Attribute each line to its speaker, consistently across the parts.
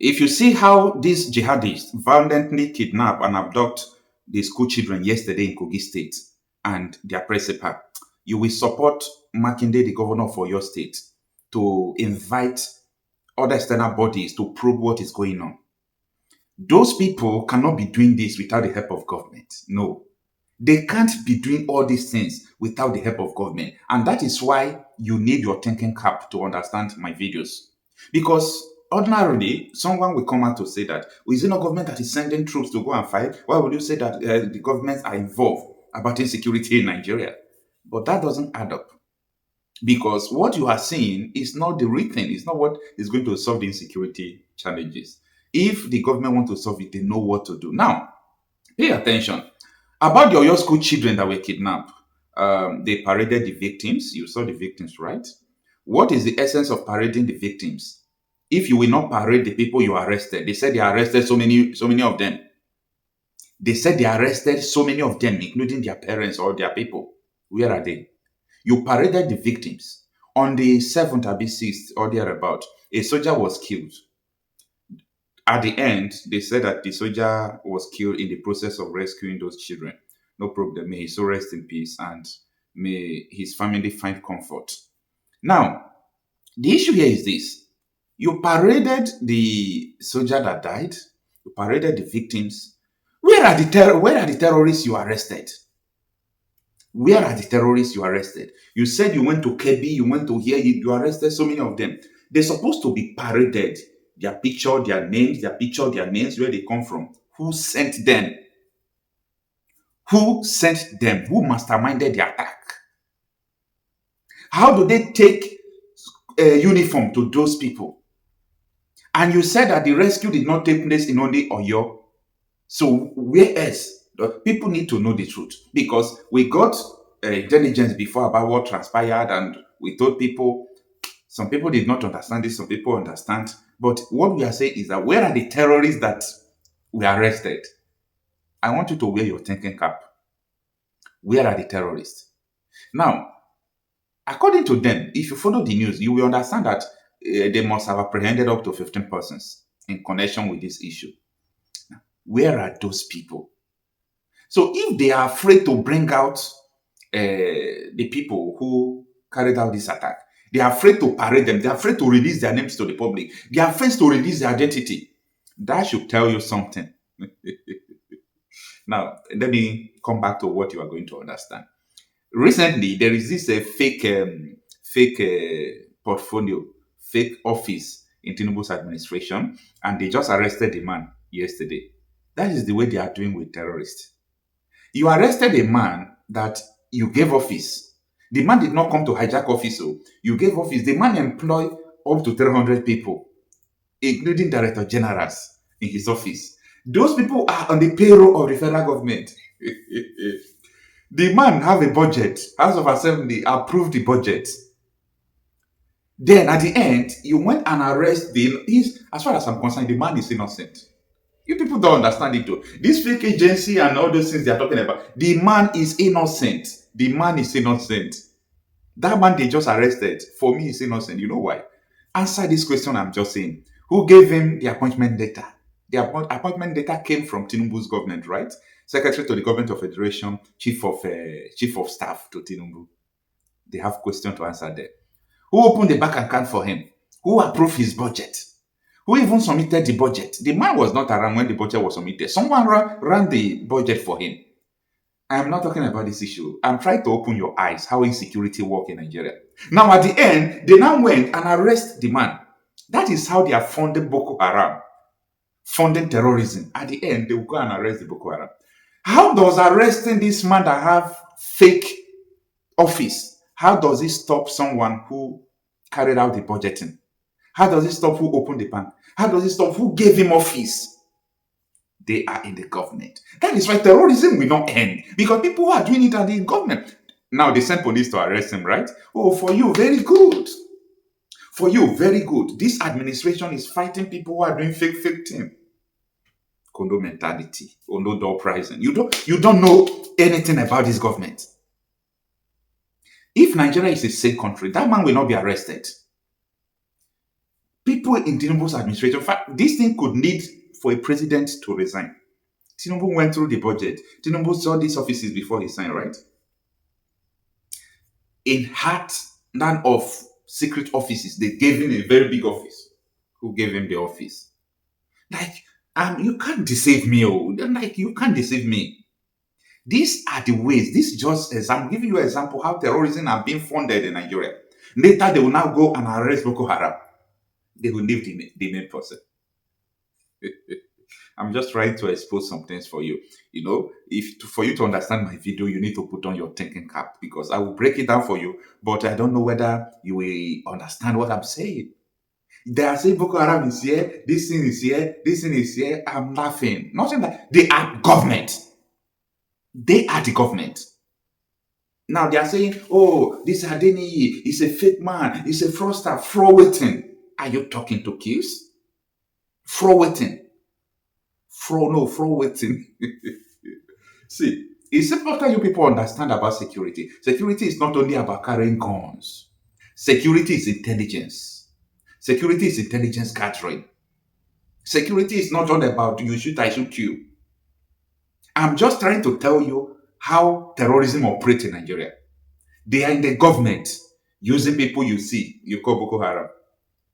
Speaker 1: If you see how these jihadists violently kidnap and abduct the school children yesterday in Kogi State and their principal, you will support Makinde, the governor for your state, to invite other external bodies to probe what is going on. Those people cannot be doing this without the help of government. No. They can't be doing all these things without the help of government. And that is why you need your thinking cap to understand my videos. Because ordinarily, someone will come out to say that, well, is it not government that is sending troops to go and fight? Why would you say that the governments are involved about insecurity in Nigeria? But that doesn't add up. Because what you are seeing is not the real thing. It's not what is going to solve the insecurity challenges. If the government want to solve it, they know what to do. Now, pay attention. About the Oyo school children that were kidnapped, they paraded the victims. You saw the victims, right? What is the essence of parading the victims? If you will not parade the people you arrested, they said they arrested so many of them. They said they arrested so many of them, including their parents or their people. Where are they? You paraded the victims. On the 7th or 6th or thereabout, a soldier was killed. At the end, they said that the soldier was killed in the process of rescuing those children. No problem. May his soul rest in peace and may his family find comfort. Now, the issue here is this. You paraded the soldier that died. You paraded the victims. Where are the terrorists you arrested? Where are the terrorists you arrested? You said you went to Kebbi, you went to here, you arrested so many of them. They're supposed to be paraded. Their picture, their names, where they come from. Who sent them? Who sent them? Who masterminded the attack? How do they take a uniform to those people? And you said that the rescue did not take place in only Oyo. So where else? People need to know the truth because we got intelligence before about what transpired and we told people. Some people did not understand this, some people understand. But what we are saying is that where are the terrorists that were arrested? I want you to wear your thinking cap. Where are the terrorists? Now, according to them, if you follow the news, you will understand that they must have apprehended up to 15 persons in connection with this issue. Now, where are those people? So if they are afraid to bring out the people who carried out this attack, they are afraid to parade them, they are afraid to release their names to the public, they are afraid to release their identity, that should tell you something. Now, let me come back to what you are going to understand. Recently, there is this fake portfolio, fake office in Tinubu's administration, and they just arrested the man yesterday. That is the way they are doing with terrorists. You arrested a man that you gave office. The man did not come to hijack office. So you gave office. The man employed up to 300 people, including director generals in his office. Those people are on the payroll of the federal government. The man have a budget. House of Assembly approved the budget. Then at the end, you went and arrest as far as I'm concerned, the man is innocent. You people don't understand it though. This fake agency and all those things they are talking about, the man is innocent. The man is innocent. That man they just arrested, for me, is innocent. You know why? Answer this question I'm just saying. Who gave him the appointment letter? The appointment letter came from Tinubu's government, right? Secretary to the Government of Federation, Chief of Staff to Tinubu. They have question to answer there. Who opened the bank account for him? Who approved his budget? Who even submitted the budget? The man was not around when the budget was submitted. Someone ran the budget for him. I am not talking about this issue. I'm trying to open your eyes how insecurity works in Nigeria. Now, at the end, they now went and arrested the man. That is how they are funding Boko Haram, funding terrorism. At the end, they will go and arrest the Boko Haram. How does arresting this man that have fake office, how does it stop someone who carried out the budgeting? How does it stop who opened the bank? How does it stop who gave him office? They are in the government. That is why terrorism will not end. Because people who are doing it are the government. Now they send police to arrest him, right? Oh, for you, very good. For you, very good. This administration is fighting people who are doing fake thing. Condo mentality, condo door pricing. You don't know anything about this government. If Nigeria is a safe country, that man will not be arrested. People in Tinubu's administration, in fact, this thing could need for a president to resign. Tinubu went through the budget. Tinubu saw these offices before he signed, right? In heart, none of secret offices, they gave him a very big office. Who gave him the office? Like, you can't deceive me, oh. Like, you can't deceive me. These are the ways. This is just as I'm giving you an example how terrorism are being funded in Nigeria. Later, they will now go and arrest Boko Haram. They will leave the main person. I'm just trying to expose some things for you. You know, for you to understand my video, you need to put on your thinking cap because I will break it down for you, but I don't know whether you will understand what I'm saying. They are saying Boko Haram is here, this thing is here, this thing is here. I'm laughing. Nothing like they are government. They are the government. Now they are saying, oh, this Adeniyi is a fake man, he's a fraudster, fraud-waiting. Are you talking to kids? Fraud-waiting. Fraud-waiting. See, it's important you people understand about security. Security is not only about carrying guns. Security is intelligence. Security is intelligence gathering. Security is not all about you shoot, I shoot you. I'm just trying to tell you how terrorism operates in Nigeria. They are in the government using people you see, you call Boko Haram.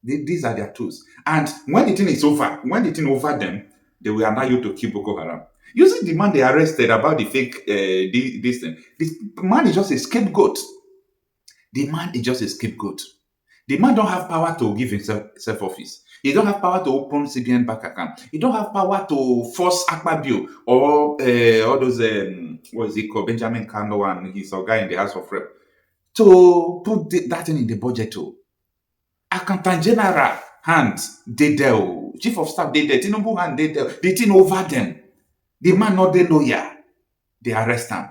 Speaker 1: These are their tools. And when the thing is over, when the thing over them, they will allow you to kill Boko Haram. You see the man they arrested about the fake, this thing. This man is just a scapegoat. The man is just a scapegoat. The man don't have power to give himself self-office. He don't have power to open CBN bank account. He don't have power to force Akpabio or all those, what is it called, Benjamin Kano and he's a guy in the House of Rep to put that in the budget too. Accountant General hands they there. Chief of Staff they there. Tinubu hand they there. The thing over them. The man not the lawyer. They arrest him.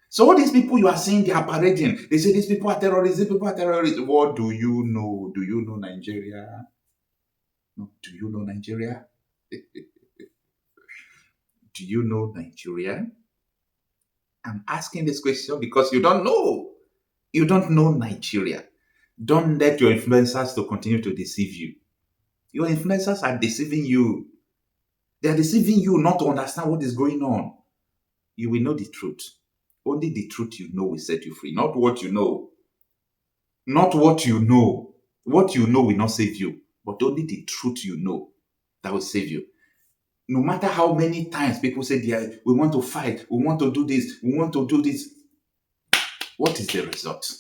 Speaker 1: So all these people you are saying they are parading. They say these people are terrorists. These people are terrorists. What do you know? Do you know Nigeria? No. Do you know Nigeria? Do you know Nigeria? I'm asking this question because you don't know. You don't know Nigeria. Don't let your influencers to continue to deceive you. Your influencers are deceiving you. They are deceiving you not to understand what is going on. You will know the truth. Only the truth you know will set you free. Not what you know. Not what you know. What you know will not save you. But only the truth you know that will save you. No matter how many times people say, we want to fight, we want to do this, we want to do this. What is the result?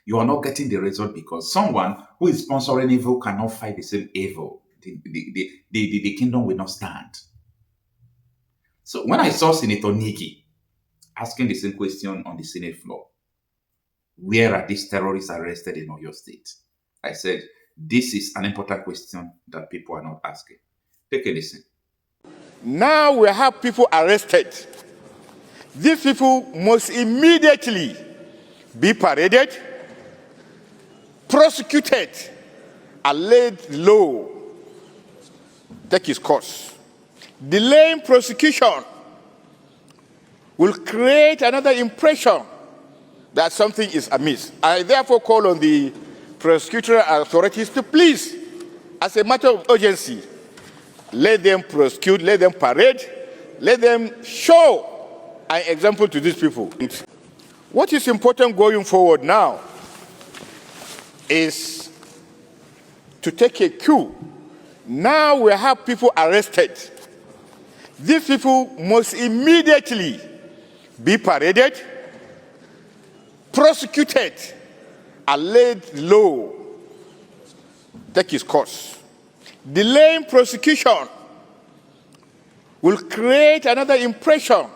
Speaker 1: You are not getting the result because someone who is sponsoring evil cannot fight the same evil. The kingdom will not stand. So when I saw Senator Negi asking the same question on the Senate floor, where are these terrorists arrested in OYO State? I said, this is an important question that people are not asking. Take a listen.
Speaker 2: Now we have people arrested. These people must immediately be paraded, prosecuted, and laid low. Take his course. Delaying prosecution will create another impression that something is amiss. I therefore call on the prosecutorial authorities to please, as a matter of urgency, let them prosecute, let them parade, let them show an example to these people. What is important going forward now is to take a cue. Now we have people arrested. These people must immediately be paraded, prosecuted, and laid low. Take his course. Delaying prosecution will create another impression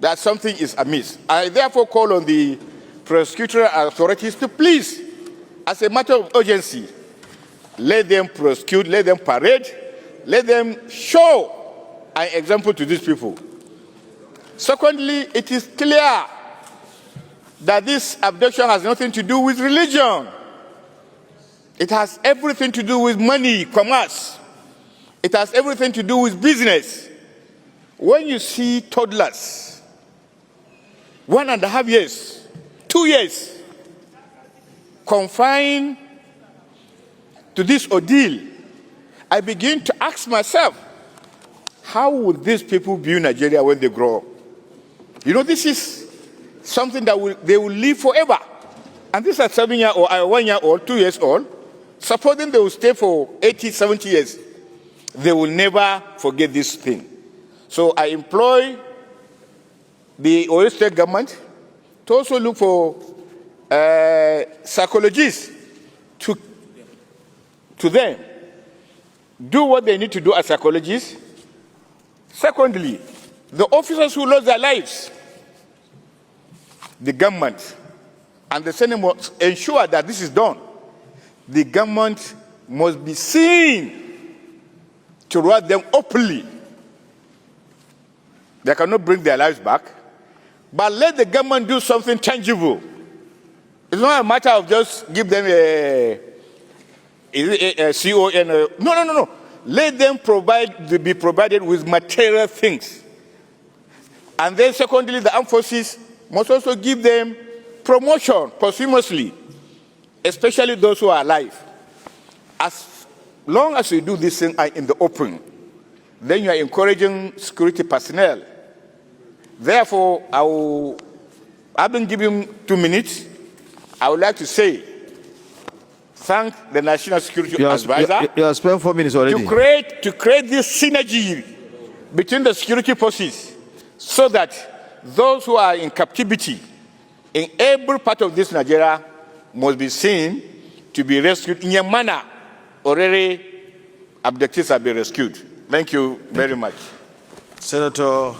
Speaker 2: that something is amiss. I therefore call on the prosecutorial authorities to please, as a matter of urgency, let them prosecute, let them parade, let them show an example to these people. Secondly, it is clear that this abduction has nothing to do with religion. It has everything to do with money, commerce. It has everything to do with business. When you see toddlers, 1.5 years, 2 years, confined to this ordeal, I begin to ask myself, how would these people view Nigeria when they grow up? You know, this is something that they will live forever. And these are 7-year-old, 1-year-old, 2 years old. Supposing they will stay for 80, 70 years, they will never forget this thing. So I employ the Oyo State government to also look for psychologists to them do what they need to do as psychologists. Secondly, the officers who lost their lives, the government and the Senate must ensure that this is done. The government must be seen to reward them openly. They cannot bring their lives back, but let the government do something tangible. It's not a matter of just give them a CON. No. Let them be provided with material things. And then secondly, the armed forces must also give them promotion posthumously, especially those who are alive. As long as you do this thing in the open, then you are encouraging security personnel. Therefore, I've been given 2 minutes. I would like to say, thank the National Security Advisor.
Speaker 3: You have spent 4 minutes already.
Speaker 2: To create this synergy between the security forces so that those who are in captivity in every part of this Nigeria must be seen to be rescued in a manner already abductees have been rescued. Thank you very much.
Speaker 3: Senator